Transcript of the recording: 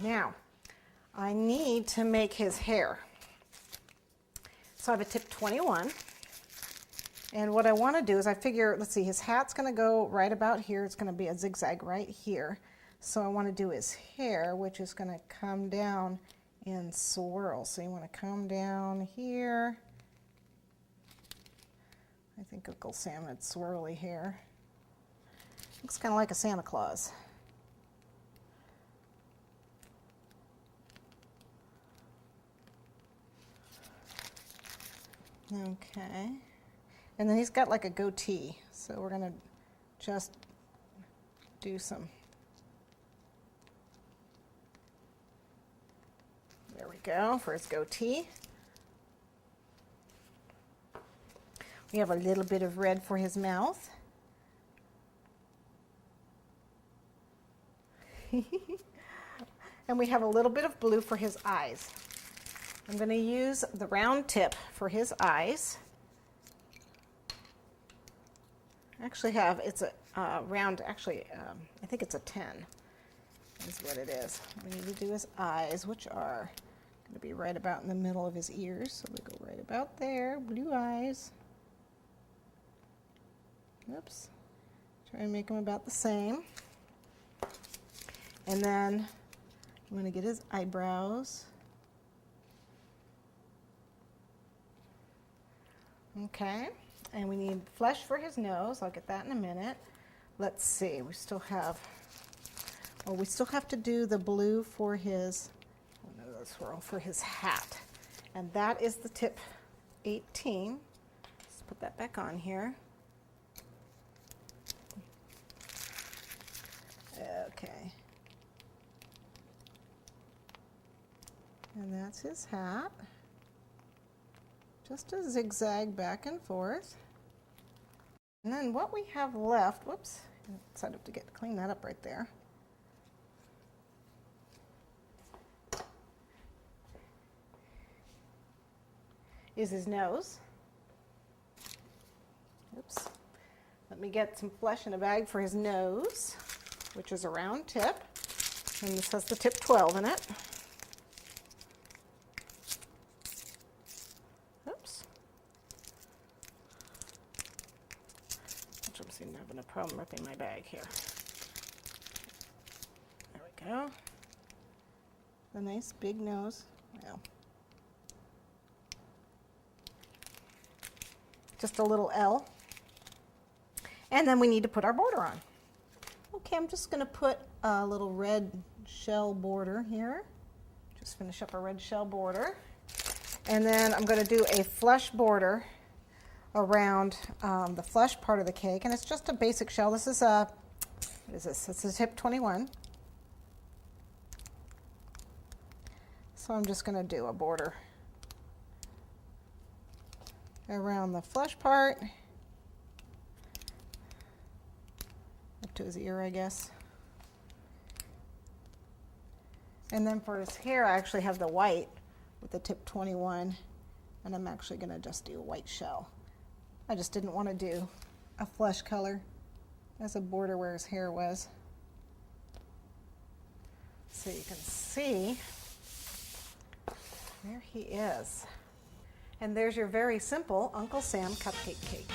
Now, I need to make his hair. So I have a tip 21. And what I want to do is I figure, let's see, his hat's going to go right about here. It's going to be a zigzag right here. So I want to do his hair, which is going to come down in swirls. So you want to come down here. I think Uncle Sam had swirly hair. Looks kind of like a Santa Claus. Okay. And then he's got like a goatee. So we're going to just do some. There we go for his goatee. We have a little bit of red for his mouth. And we have a little bit of blue for his eyes. I'm going to use the round tip for his eyes. I actually have, it's a round, actually, I think it's a 10 is what it is. We need to do his eyes, which are going to be right about in the middle of his ears. So we go right about there, blue eyes. Oops. Try and make them about the same. And then I'm going to get his eyebrows. Okay. And we need flesh for his nose. I'll get that in a minute. Let's see. We still have to do the blue for his, oh no, that's swirl, for his hat. And that is the tip 18. Let's put that back on here. Okay. And that's his hat. Just a zigzag back and forth. And then what we have left, whoops, I decided to clean that up right there. Is his nose. Oops. Let me get some flesh in a bag for his nose, which is a round tip. And this has the tip 12 in it. Oops. I'm having a problem ripping my bag here. There we go. A nice big nose. Well, just a little L. And then we need to put our border on. Okay, I'm just going to put a little red shell border here. Just finish up a red shell border. And then I'm going to do a flesh border around the flesh part of the cake. And it's just a basic shell. This is a, what is this? It's a tip 21. So I'm just going to do a border around the flesh part. Up to his ear, I guess. And then for his hair, I actually have the white with the tip 21, and I'm actually going to just do a white shell. I just didn't want to do a flesh color as a border where his hair was. So you can see there he is. And there's your very simple Uncle Sam cupcake cake.